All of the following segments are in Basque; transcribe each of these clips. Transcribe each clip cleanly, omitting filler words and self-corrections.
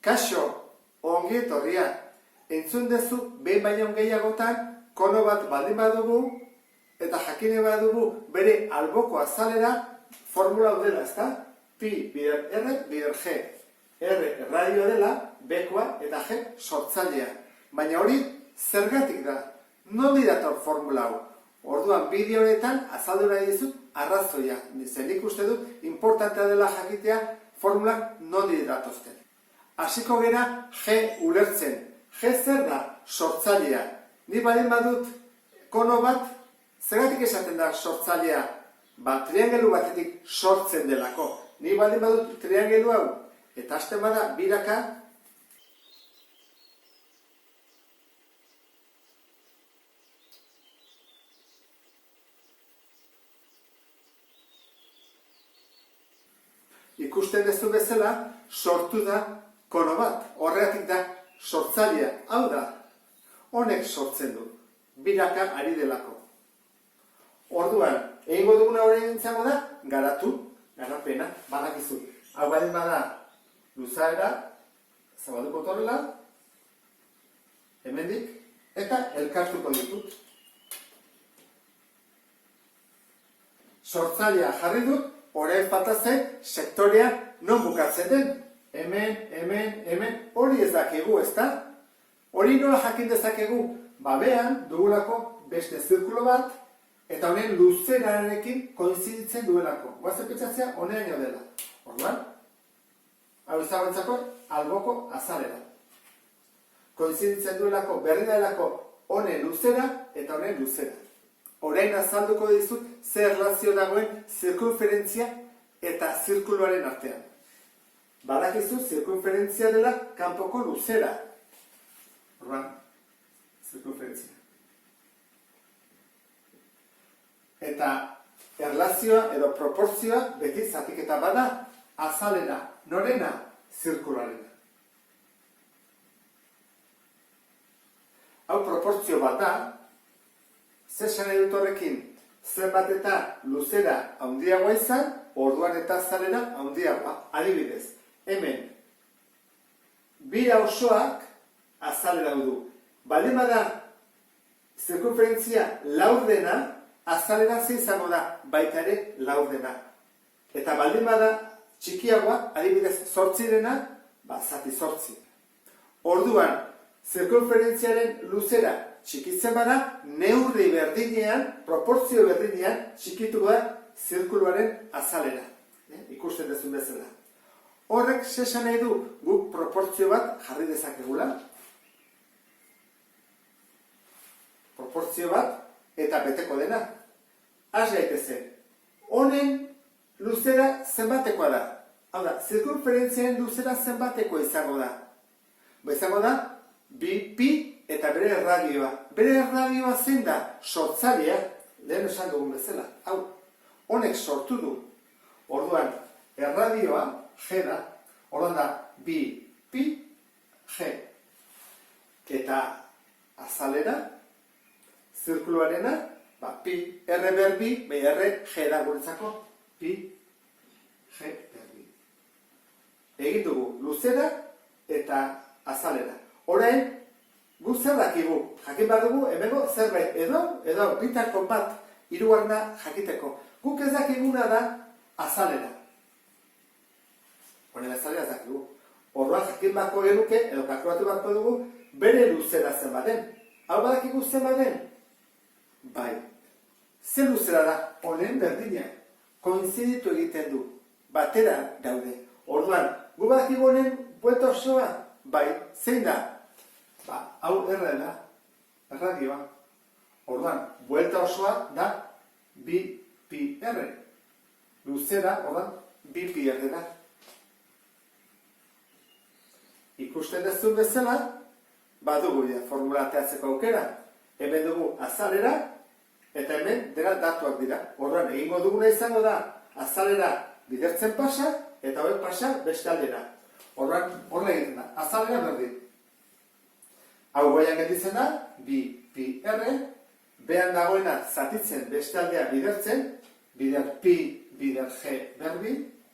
Kaixo, ongi etorria. Entzun dezu behin baino gehiagotan kono bat baldin badugu eta jakine badugu bere alboko azalera formula dela, ezta? Pi bider R bider G. R radio dela, bekoa eta G sortzailea. Baina hori zergatik da? Nondik dator formula hau? Orduan bideo honetan azaldu nahi dizut arrazoia. Nik uste dut importantea dela jakitea formulak nondik datozten. Hasiko gera G ulertzen. G zer da? Sortzailea. Ni baldin badut kono bat, zergatik esaten da sortzailea? Triangelu batetik sortzen delako. Ni baldin badut triangelu hau, eta hasten bada biraka, ikusten duzu bezala, sortu da kono bat. Horregatik da sortzailea. Hau da, honek sortzen du. Biraka ari delako. Orduan, egingo duguna horrein izango da, garapena, badakizu. Hau baldin bada, luzaera, zabalduko torrela, hemendik, eta elkartuko ditut. Sortzailea jarri dut, orain faltatzen sektorea non bukatzen den. Hemen, hori ez dakigu, ezta? Hori nola jakin dezakegu? Behan dugulako beste zirkulo bat, eta honen luzerarekin koinziditzen duelako. Guazen pentsatzea, honean dela. Orduan, hau izagoentzako alboko azalera. Koinziditzen duelako, berri delako honen luzera eta honen luzera. Orain azalduko dizut zer erlazio dagoen zirkunferentzia eta zirkuloaren artean. Badakizu zirkunferentzia dela kanpoko luzera. Orduan, zirkunferentzia. Eta erlazioa edo proportzioa beti zatiketa bada azalera, norena, zirkularena. Hau proportzio bat da, zer nahi dut horrekin, zenbat eta luzera handiagoa izan, orduan eta azalera handiagoa. Adibidez, hemen, bira osoak azalera du. Baldin bada zirkunferentzia laurdena, azalera ze izango da baita ere laurdena. Eta baldin bada txikiagoa, adibidez zortzirena, zati zortzi. Orduan, zirkunferentziaren luzera txikitzen bada, neurri berdinean, proportzio berdinean, txikituko da zirkuluaren azalera. Ikusten dezun bezala. Horrek zesan nahi du guk proportzio bat jarri dezakegula. Proportzio bat eta beteko dena. Az gaitezen. Honen luzera zenbatekoa da. Hau da, zirkunferentziaren luzera zenbatekoa izango da. Izango da, bi pi eta bere erradioa. Bere erradioa zein da? Sortzailea, lehen esan dugun bezala. Hau, honek sortu du. Orduan, erradioa, G da. Orduan da, bi pi, G. Eta azalera, zirkuluarena, pi, R berbi, R, G da guretzako, pi, G berbi. Egin dugu, luzera eta azalera. Orain, gu zer dakigu, jakin behar dugu, hemengo zerbait, edo, bitako bat, hirugarrena jakiteko. Guk ez dakiguna da azalera. Honen azalera ez dakigu. Orduan jakin beharko genuke, edo kalkulatu beharko dugu, bere luzera zen baden. Hau badakigu zen baden? Bai. Zer luzera da? Honen berdina. Koinziditu egiten du. Batera daude. Orduan, gu badakigu honen buelta osoa? Bai. Zein da? Hau erra da. Erradioa. Orduan, buelta osoa da bi pi R. Luzera, orduan, bi pi R da. Ikusten dezun bezala, badugu formula teatzeko aukera. Hemen dugu azalera, eta hemen dela datuak dira. Orduan, egingo duguna izango da, azalera bidertzen pasa, eta hori pasa beste aldera. Orduan, horre egiten da, azalera berdin. Hau goian gelditzen da, bi pi R, behan dagoena zatitzen beste aldea bidertzen, bider pi, bider G berbi,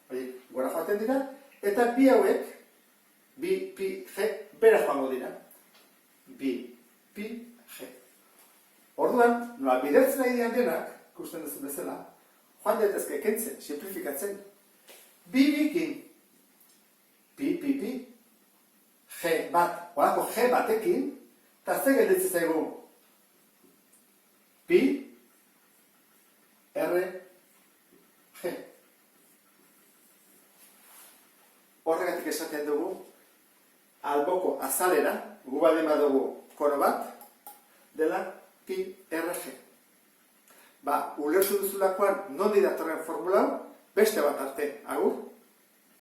hori gora joaten dira, eta bi hauek bi, pi, g, bera joango dira. Bi, pi, g. Orduan, nola bidertzen nahi dian denak, ikusten duzu bezala, joan daitezke kentzen, simplifikatzen. Bi bikin, pi, pi, pi, g bat, horako g batekin, eta ze gelditzen zaigu? Pi, r, g. Horregatik esaten dugu, alboko azalera, gu baldin badugu kono bat, dela pi, r, g. Ulertu duzulakoan, nondi datorren formula, beste bat arte, agur?